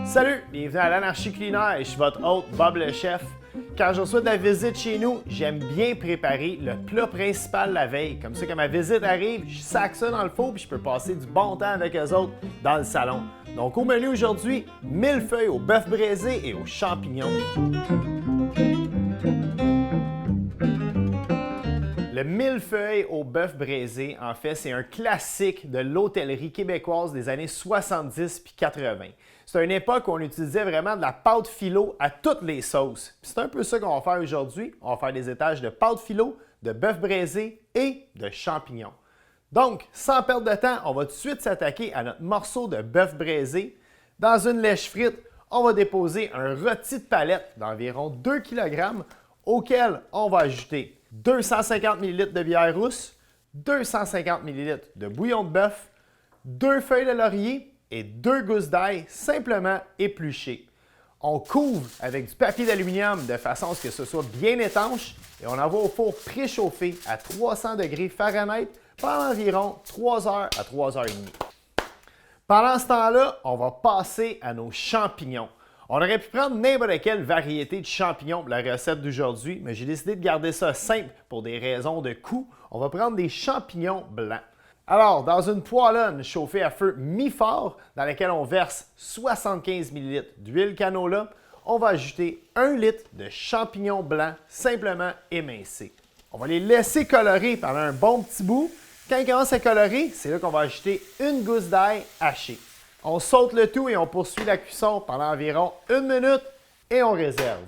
Salut, bienvenue à l'Anarchie culinaire, je suis votre hôte Bob le chef. Quand je reçois de la visite chez nous, j'aime bien préparer le plat principal la veille. Comme ça, quand ma visite arrive, je sac ça dans le four puis je peux passer du bon temps avec eux autres dans le salon. Donc au menu aujourd'hui, millefeuilles au bœuf braisé et aux champignons. Le millefeuille au bœuf braisé, en fait, c'est un classique de l'hôtellerie québécoise des années 70 puis 80. C'est une époque où on utilisait vraiment de la pâte philo à toutes les sauces. Puis c'est un peu ça qu'on va faire aujourd'hui. On va faire des étages de pâte philo, de bœuf braisé et de champignons. Donc, sans perdre de temps, on va tout de suite s'attaquer à notre morceau de bœuf braisé. Dans une lèche frite, on va déposer un rôti de palette d'environ 2 kg auquel on va ajouter 250 ml de bière rousse, 250 ml de bouillon de bœuf, 2 feuilles de laurier et 2 gousses d'ail simplement épluchées. On couvre avec du papier d'aluminium de façon à ce que ce soit bien étanche et on envoie au four préchauffé à 300 degrés Fahrenheit pendant environ 3 heures à 3 heures et demie. Pendant ce temps-là, on va passer à nos champignons. On aurait pu prendre n'importe quelle variété de champignons pour la recette d'aujourd'hui, mais j'ai décidé de garder ça simple pour des raisons de coût. On va prendre des champignons blancs. Alors, dans une poêlonne chauffée à feu mi-fort, dans laquelle on verse 75 ml d'huile canola, on va ajouter 1 litre de champignons blancs simplement émincés. On va les laisser colorer pendant un bon petit bout. Quand ils commencent à colorer, c'est là qu'on va ajouter une gousse d'ail hachée. On saute le tout et on poursuit la cuisson pendant environ 1 minute et on réserve.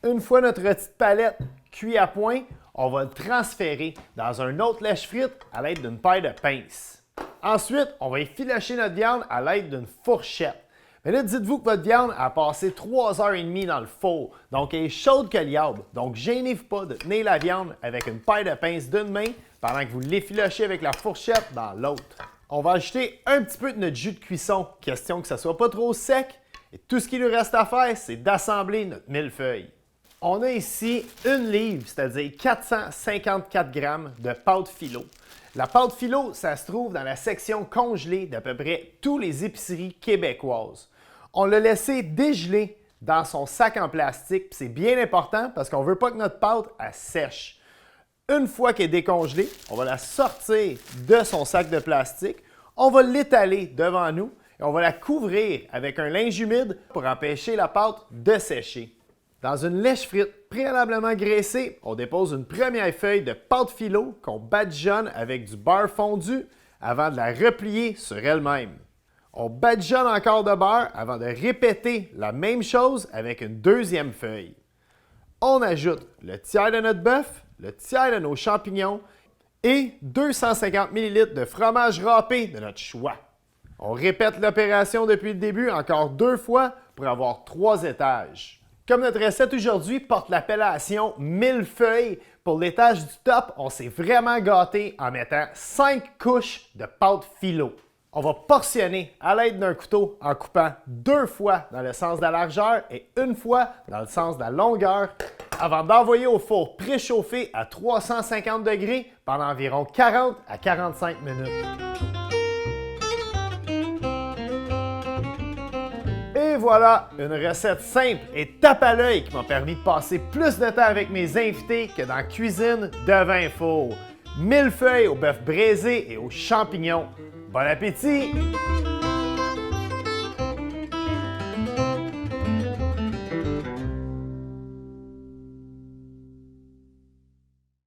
Une fois notre rôti de palette cuit à point, on va le transférer dans un autre lèche frite à l'aide d'une paille de pince. Ensuite, on va effilocher notre viande à l'aide d'une fourchette. Mais là, dites-vous que votre viande a passé 3h30 dans le four, donc elle est chaude que le diable. Donc, gênez-vous pas de tenir la viande avec une paille de pince d'une main pendant que vous l'effilochez avec la fourchette dans l'autre. On va ajouter un petit peu de notre jus de cuisson, question que ça ne soit pas trop sec. Et tout ce qu'il nous reste à faire, c'est d'assembler notre millefeuille. On a ici 1 livre, c'est-à-dire 454 g de pâte philo. La pâte philo, ça se trouve dans la section congelée d'à peu près toutes les épiceries québécoises. On l'a laissé dégeler dans son sac en plastique, c'est bien important parce qu'on ne veut pas que notre pâte elle sèche. Une fois qu'elle est décongelée, on va la sortir de son sac de plastique, on va l'étaler devant nous et on va la couvrir avec un linge humide pour empêcher la pâte de sécher. Dans une lèche frite préalablement graissée, on dépose une première feuille de pâte philo qu'on badigeonne avec du beurre fondu avant de la replier sur elle-même. On badigeonne encore de beurre avant de répéter la même chose avec une deuxième feuille. On ajoute le tiers de notre bœuf, le tiers de nos champignons et 250 ml de fromage râpé de notre choix. On répète l'opération depuis le début encore 2 fois pour avoir 3 étages. Comme notre recette aujourd'hui porte l'appellation millefeuille, pour l'étage du top, on s'est vraiment gâté en mettant 5 couches de pâte philo. On va portionner à l'aide d'un couteau en coupant 2 fois dans le sens de la largeur et 1 fois dans le sens de la longueur avant d'envoyer au four préchauffé à 350 degrés pendant environ 40 à 45 minutes. Et voilà, une recette simple et tape à l'œil qui m'a permis de passer plus de temps avec mes invités que dans la cuisine devant un four. Millefeuille au bœuf braisé et aux champignons. Bon appétit!